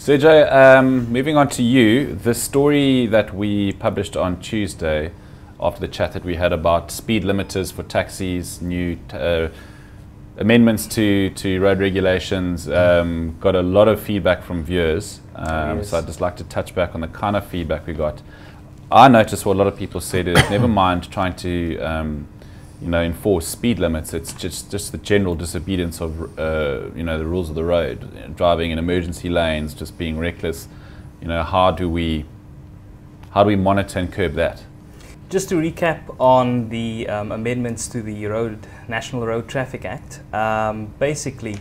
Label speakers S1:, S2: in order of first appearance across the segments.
S1: Sergio, moving on to you, the story that we published on Tuesday after the chat that we had about speed limiters for taxis, new amendments to road regulations, got a lot of feedback from viewers.
S2: Yes.
S1: So I'd just like to touch back on the kind of feedback we got. I noticed what a lot of people said is never mind trying to enforce speed limits. It's just the general disobedience of the rules of the road, driving in emergency lanes, just being reckless. How do we monitor and curb that?
S2: Just to recap on the amendments to the National Road Traffic Act, basically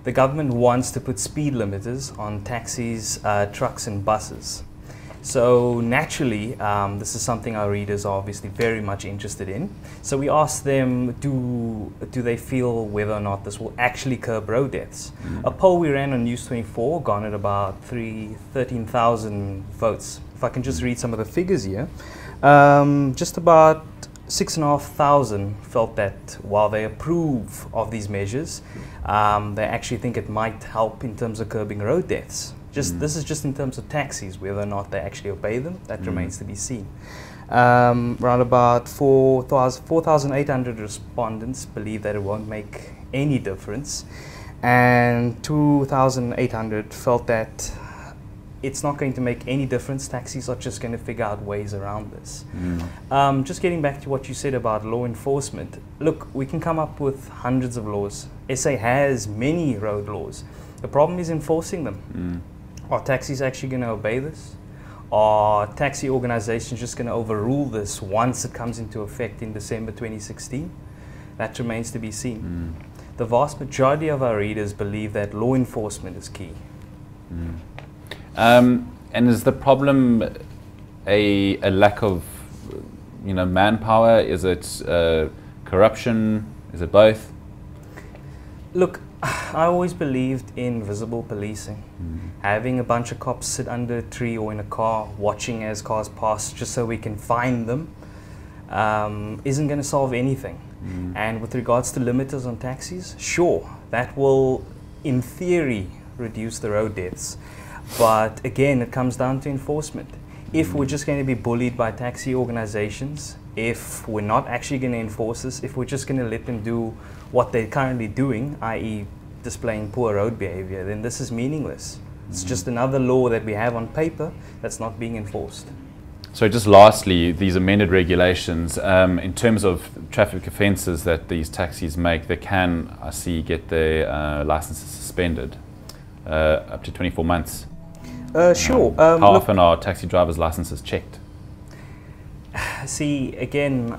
S2: the government wants to put speed limiters on taxis, trucks and buses. So naturally, this is something our readers are obviously very much interested in. So we asked them, do they feel whether or not this will actually curb road deaths? A poll we ran on News 24 garnered about 13,000 votes. If I can just read some of the figures here, just about 6,500 felt that while they approve of these measures, they actually think it might help in terms of curbing road deaths. This is just in terms of taxis, whether or not they actually obey them, that remains to be seen. Around about 4,800 respondents believe that it won't make any difference, and 2,800 felt that it's not going to make any difference. Taxis are just going to figure out ways around this. Just getting back to what you said about law enforcement, look, we can come up with hundreds of laws. SA has many road laws. The problem is enforcing them. Are taxis actually going to obey this? Are taxi organizations just going to overrule this once it comes into effect in December 2016? That remains to be seen. The vast majority of our readers believe that law enforcement is key.
S1: And is the problem a lack of manpower? Is it corruption? Is it both?
S2: Look, I always believed in visible policing. Having a bunch of cops sit under a tree or in a car watching as cars pass just so we can find them isn't going to solve anything. And with regards to limiters on taxis, sure, that will in theory reduce the road deaths. But again, it comes down to enforcement. If we're just going to be bullied by taxi organizations, if we're not actually going to enforce this, if we're just going to let them do what they're currently doing, i.e. displaying poor road behavior, then this is meaningless. It's just another law that we have on paper that's not being enforced.
S1: So just lastly, these amended regulations, in terms of traffic offences that these taxis make, they can, I see, get their licences suspended up to 24 months.
S2: Sure.
S1: How often are taxi drivers' licenses checked?
S2: See, again,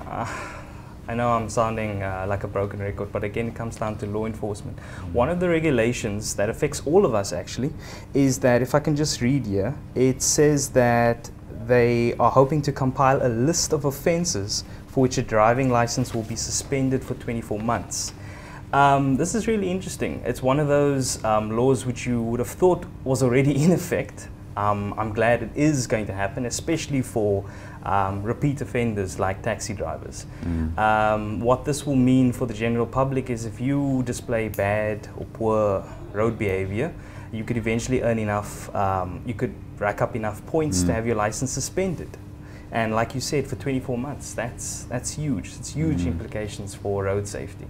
S2: I know I'm sounding like a broken record, but again, it comes down to law enforcement. One of the regulations that affects all of us actually is that, if I can just read here, it says that they are hoping to compile a list of offences for which a driving license will be suspended for 24 months. This is really interesting. It's one of those laws which you would have thought was already in effect. I'm glad it is going to happen, especially for repeat offenders like taxi drivers. What this will mean for the general public is, if you display bad or poor road behavior, you could eventually earn enough, you could rack up enough points to have your license suspended. And like you said, for 24 months, that's huge. It's huge implications for road safety.